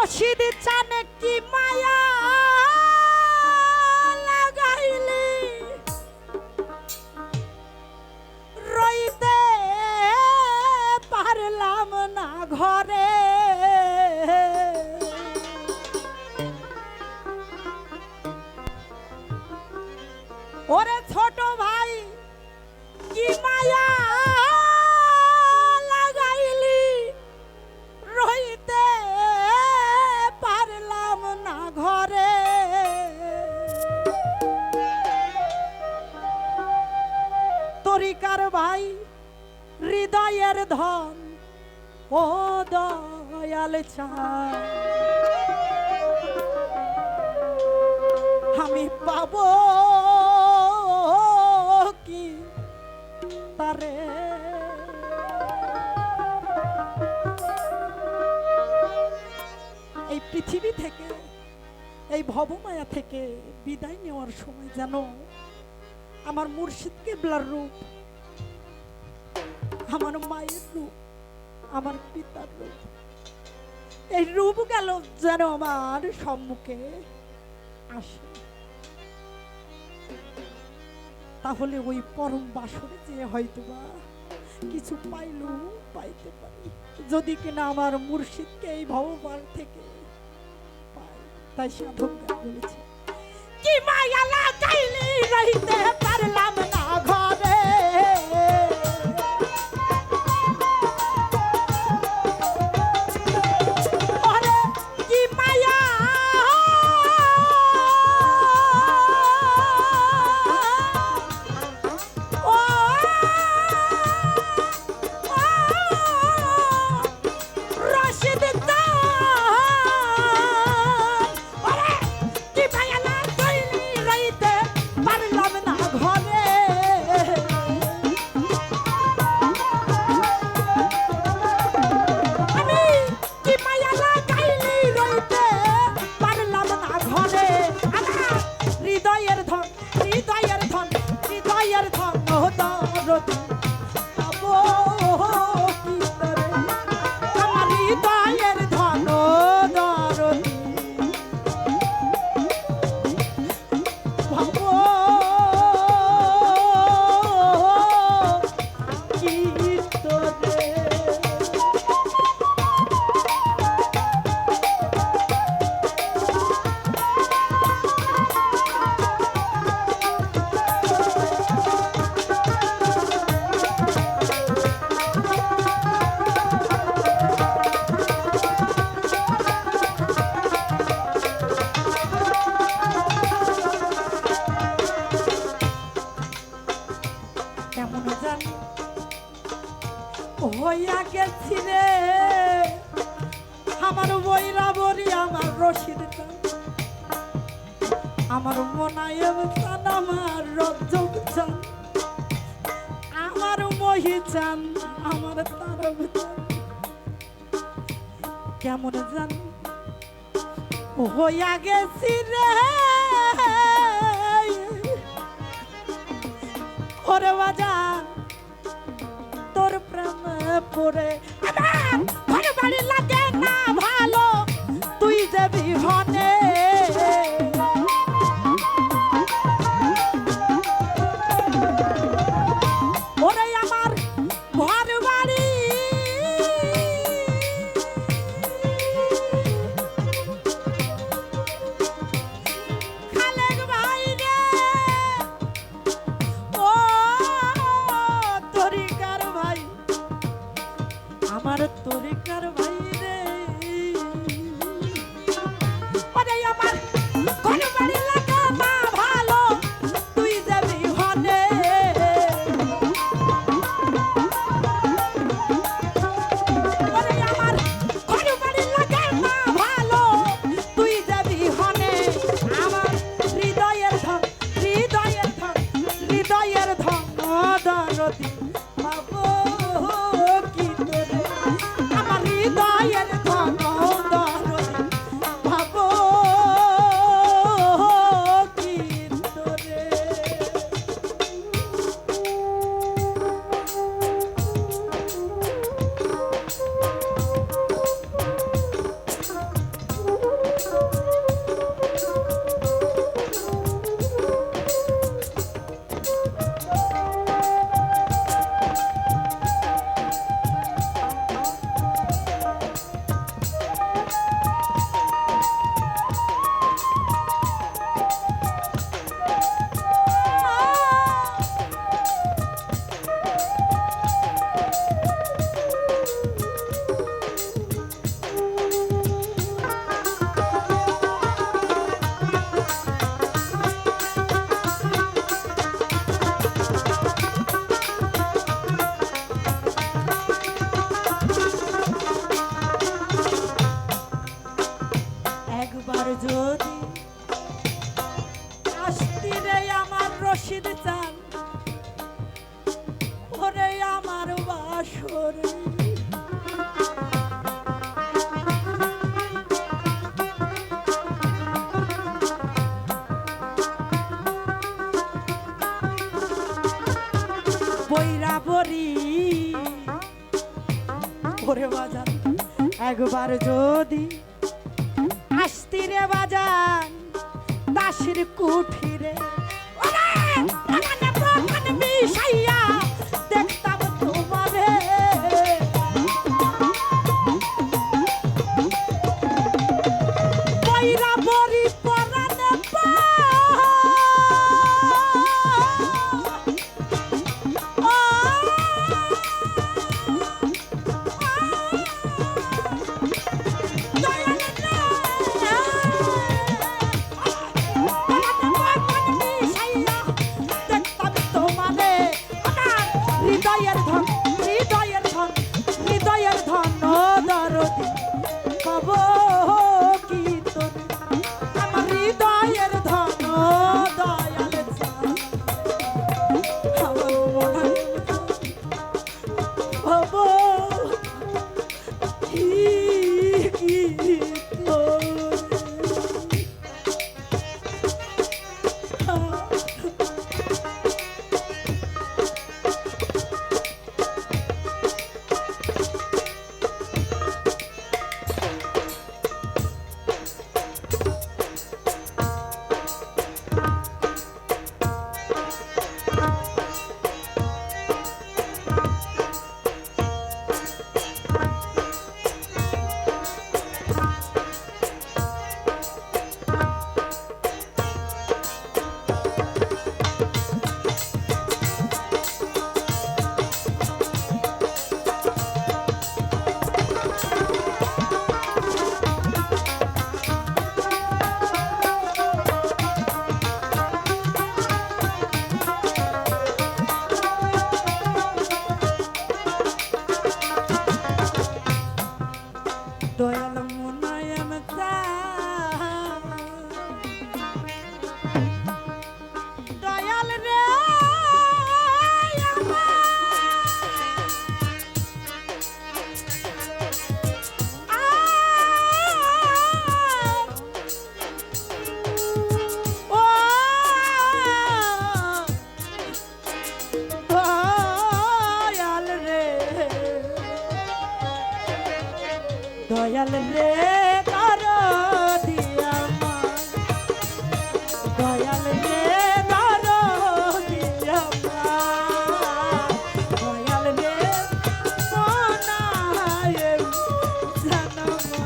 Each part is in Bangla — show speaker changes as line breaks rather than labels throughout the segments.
রশিদ চানে কি মায়া লাগাইলি রইতে পারলাম না ঘরে ওরে ছোট ভাই কি মায়া লাগাইলি রইতে পারলাম না ঘরে তরিকার ভাই হৃদয়ের ধন ও দয়াল চাঁদ আমি পাবো কি তারে এই পৃথিবী থেকে এই ভবমায়া থেকে বিদায় নেওয়ার সময় যেন আমার মুর্শিদ কিবলার রূপ আমার মায়ের রূপ আমার পিতার রূপ এই রূপ গেল যেন আমার সম্মুখে আসে তাহলে ওই পরম বাসরে যে হয়তোবা কিছু পাইলেও পাইতে পারি যদি কিনা আমার মুর্শিদকে এই ভবপার থেকে পাই তাই সাধক বলেছে কি মায়া লাগাইলি রইতে পারলাম না ঘরে হইয়া গেছি রে আমার বইরা বরি আমার রশিদ আমার মোনায়েব চান আমার রজব চান আমার মহি চান আমার তারব চান কেমন জান হইয়া গেছি রে ওরে বাজান তোর প্রেম পড়ে আমার বাড়ি লাগে না ভালো তুই যে বিহনে ওরে আমার ঘর বাড়ি খালেক ভাই রে ও তরিকার ভাই আমার তরিকার ভাই রে ওরে আমার ঘর বাড়ি লাগা না ভালো তুই যাবি হনে ওরে আমার ঘর বাড়ি লাগা না ভালো তুই যাবি হনে আমার হৃদয়ের ধন দরদি পাবো কি তোরে আমার হৃদয় ওরে বাজান একবার যদি আসতি রে বাজান দাসের কুঠিরে মিশাইয়া দেখতাম তোমারে বৈরা বরি পরানে হৃদয়ের ধন হৃদয়ের ধন হৃদয়ের ধন দরদি পাব কি তোর আমার হৃদয়ের ধন দয়াল আমার মনে পাব কি তোর দয়াল মুনায়ম দয়াল রে দয়াল রে দরদি আমার দয়াল রে দরদি আমার দয়াল রে মনায় জানমা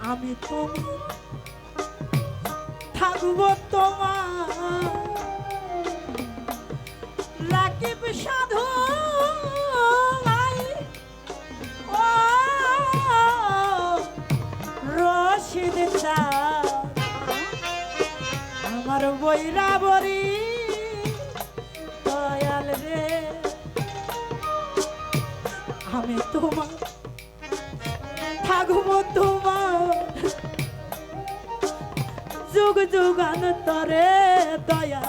আমি তোমার থাকবো তোমার রাকিব সাধু ও রশিদ আমার বৈরা বরি দয়াল রে আমি তোমার থাকবো তোমার যুগ যুগান্তরে দয়া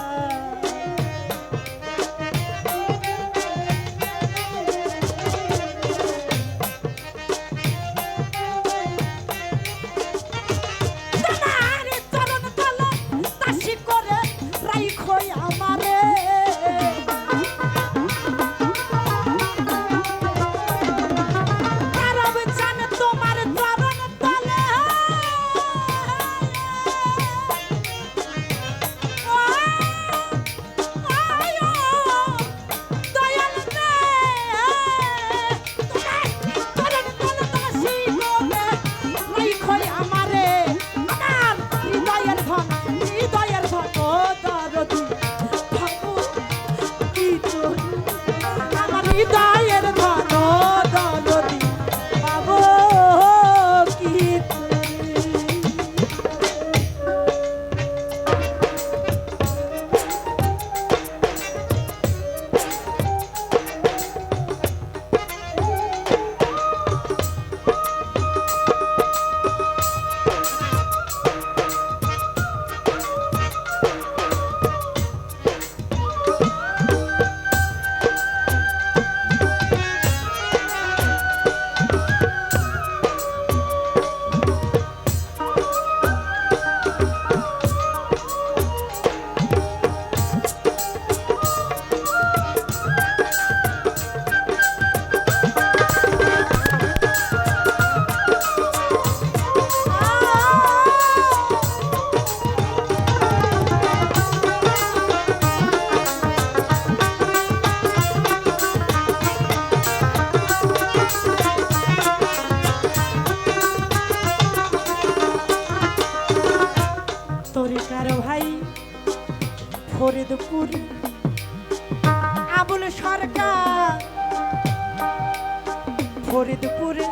ফরিদপুরে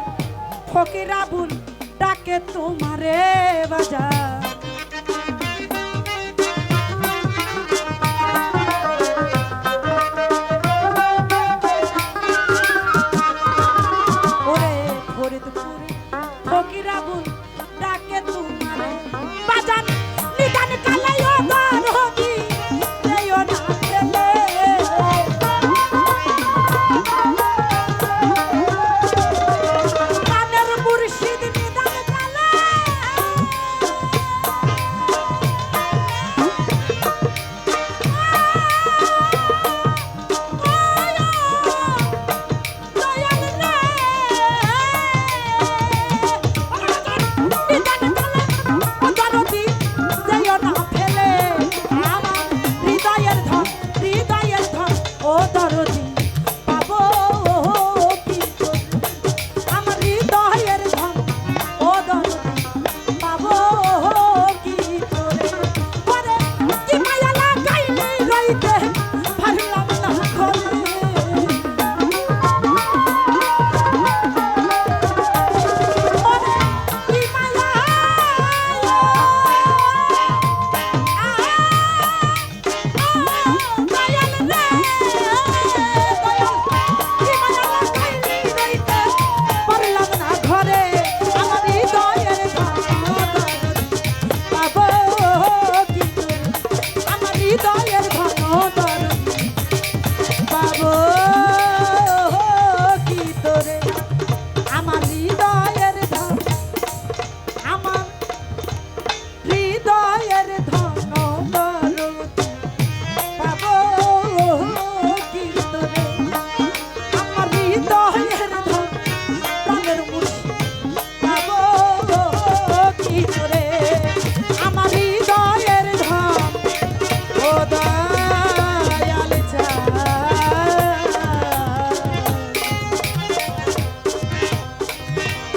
ফকির আবুল ডাকে তোমারে বাজার ওরে ফরিদপুরে ফকির আবুল ডাকে তোমারে বাজার নিদান কালাই ও দরদি দেও না ফেলে কানের মুর্শিদ নিদান কালাই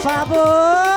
পাবো